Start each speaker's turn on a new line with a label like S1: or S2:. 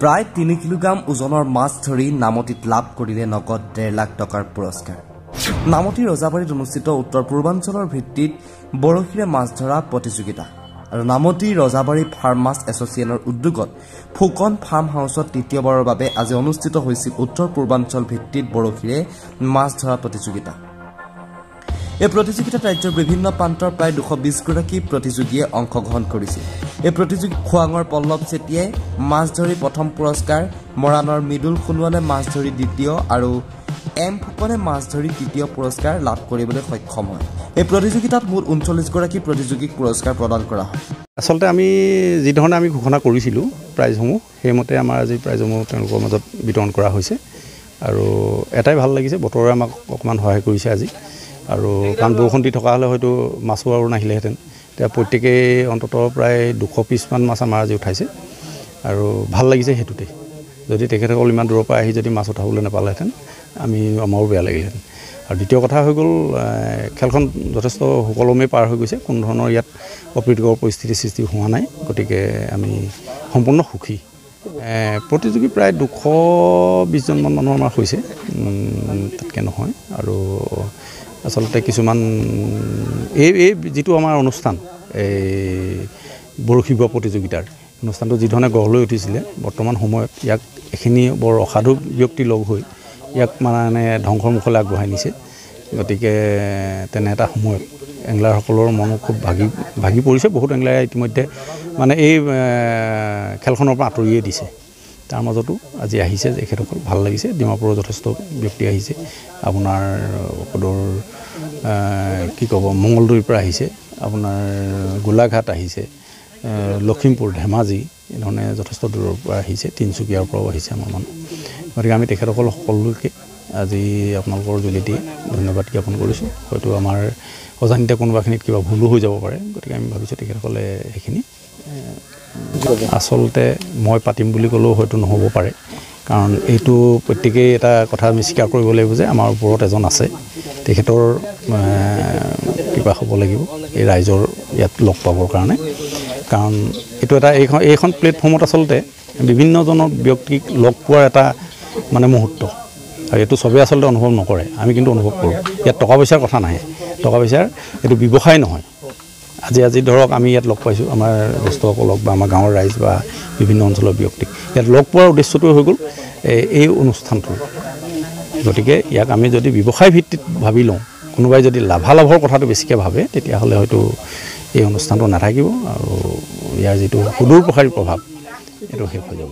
S1: প্ৰায় 3 কিলোগ্ৰাম ওজনৰ মাছ ধৰি নামতিত লাভ কৰিলে নগদ 1.5 লাখ টকাৰ পুৰস্কাৰ। নামতি ৰজাবাৰীত অনুষ্ঠিত উত্তৰ পূৰ্বাঞ্চলৰ ভিত্তিত বৰশীৰে মাছ ধৰা প্ৰতিযোগিতা আৰু নামতি ৰজাবাৰী ফাৰ্মাৰ্ছ এছ'চিয়েশ্যনৰ উদ্যোগত ফুকন ফাৰ্ম হাউচত তৃতীয়বাৰৰ বাবে আজি অনুষ্ঠিত হৈছিল উত্তৰ পূৰ্বাঞ্চল ভিত্তিত বৰশীৰে মাছ ধৰা প্ৰতিযোগিতা। এই প্ৰতিযোগিতাত ৰাজ্যৰ বিভিন্ন প্ৰান্তৰ প্ৰায় 220 গৰাকী প্ৰতিযোগীয়ে অংশগ্ৰহণ কৰিছিল। এই প্ৰতিযোগিতাত খোৱাঙৰ পল্লৱ চেতিয়াই মাছ ধৰি প্ৰথম পুৰস্কাৰ, মৰাণৰ মৃদুল সোণোৱালে মাছ ধৰি দ্বিতীয় আৰু এম ফুকনে মাছ ধৰি তৃতীয় পুৰস্কাৰ লাভ কৰিবলৈ সক্ষম হয়। এই প্ৰতিযোগিতাত মুঠ 39 গৰাকী প্ৰতিযোগীক পুৰস্কাৰ প্ৰদান কৰা হয়।
S2: আচলতে আমি যি ধৰণে আমি ঘোষণা কৰিছিলোঁ প্ৰাইজসমূহ, সেইমতে আমাৰ আজি প্ৰাইজসমূহ তেওঁলোকৰ মাজত বিতৰণ কৰা হৈছে আৰু এটাই ভাল লাগিছে, বতৰে আমাক অকণমান সহায় কৰিছে আজি। আৰু কাৰণ বৰষুণ দি থকা হ'লে হয়তো মাছো আৰু নাহিলেহেঁতেন। এতিয়া প্ৰত্যেকেই অন্ততঃ প্ৰায় 200 পিছমান মাছ আমাৰ আজি উঠাইছে আৰু ভাল লাগিছে সেইটোতে। যদি তেখেতসকল ইমান দূৰৰ পৰা আহি যদি মাছ উঠাবলৈ নাপালেহেঁতেন আমাৰো বেয়া লাগিলহেঁতেন। আৰু দ্বিতীয় কথা হৈ গ'ল, খেলখন যথেষ্ট সুকলমে পাৰ হৈ গৈছে, কোনো ধৰণৰ ইয়াত অপ্ৰীতিকৰ পৰিস্থিতিৰ সৃষ্টি হোৱা নাই, গতিকে আমি সম্পূৰ্ণ সুখী। প্ৰতিযোগী প্ৰায় 220জনমান মানুহ আমাৰ হৈছে, তাতকৈ নহয়। আৰু আচলতে কিছুমান এই যিটো আমাৰ অনুষ্ঠান, এই বৰশী বোৱা প্ৰতিযোগিতাৰ অনুষ্ঠানটো যিধৰণে গঢ় লৈ উঠিছিলে, বৰ্তমান সময়ত ইয়াক এখিনি বৰ অসাধু ব্যক্তি লগ হৈ ইয়াক মানে ধ্বংসৰ মুখলৈ আগবঢ়াই নিছে। গতিকে তেনে এটা সময়ত এংলাৰসকলৰ মনো খুব ভাগি পৰিছে। বহুত এংলাৰে ইতিমধ্যে মানে এই খেলখনৰ পৰা আঁতৰিয়ে দিছে। তাৰ মাজতো আজি আহিছে এখেতসকল, ভাল লাগিছে। ডিমাপুৰৰ যথেষ্ট ব্যক্তি আহিছে, আপোনাৰ সদৰ কি ক'ব মঙলদৈৰ পৰা আহিছে, আপোনাৰ গোলাঘাট আহিছে, লখিমপুৰ, ধেমাজি, এনেধৰণে যথেষ্ট দূৰৰ পৰা আহিছে, তিনিচুকীয়াৰ পৰাও আহিছে আমাৰ মানুহ। গতিকে আমি তেখেতসকল সকলোকে আজি আপোনালোকৰ যোগেদি ধন্যবাদ জ্ঞাপন কৰিছোঁ। হয়তো আমাৰ অজানিতে কোনোবাখিনিত কিবা ভুলো হৈ যাব পাৰে, গতিকে আমি ভাবিছোঁ তেখেতসকলে সেইখিনি আচলতে মই পাতিম বুলি ক'লেও হয়তো নহ'ব পাৰে, কাৰণ এইটো প্ৰত্যেকেই এটা কথা আমি স্বীকাৰ কৰিব লাগিব যে আমাৰ ওপৰত এজন আছে, তেখেতৰ কিবা হ'ব লাগিব এই ৰাইজৰ ইয়াত লগ পাবৰ কাৰণে। কাৰণ এইটো এটা এইখন প্লেটফৰ্মত আচলতে বিভিন্নজনৰ ব্যক্তিক লগ পোৱাৰ এটা মানে মুহূৰ্ত, আৰু এইটো চবেই আচলতে অনুভৱ নকৰে, আমি কিন্তু অনুভৱ কৰোঁ। ইয়াত টকা পইচাৰ কথা নাহে, টকা পইচাৰ এইটো ব্যৱসায় নহয়। আজি ধৰক আমি ইয়াত লগ পাইছোঁ আমাৰ জ্যেষ্ঠসকলক বা আমাৰ গাঁৱৰ ৰাইজ বা বিভিন্ন অঞ্চলৰ ব্যক্তিক, ইয়াত লগ পোৱাৰ উদ্দেশ্যটো হৈ গ'ল এই অনুষ্ঠানটো। গতিকে ইয়াক আমি যদি ব্যৱসায় ভিত্তিত ভাবি লওঁ, কোনোবাই যদি লাভালাভৰ কথাটো বেছিকৈ ভাবে, তেতিয়াহ'লে হয়তো এই অনুষ্ঠানটো নাথাকিব আৰু ইয়াৰ যিটো সুদূৰ প্ৰসাৰী প্ৰভাৱ এইটো শেষ হৈ যাব।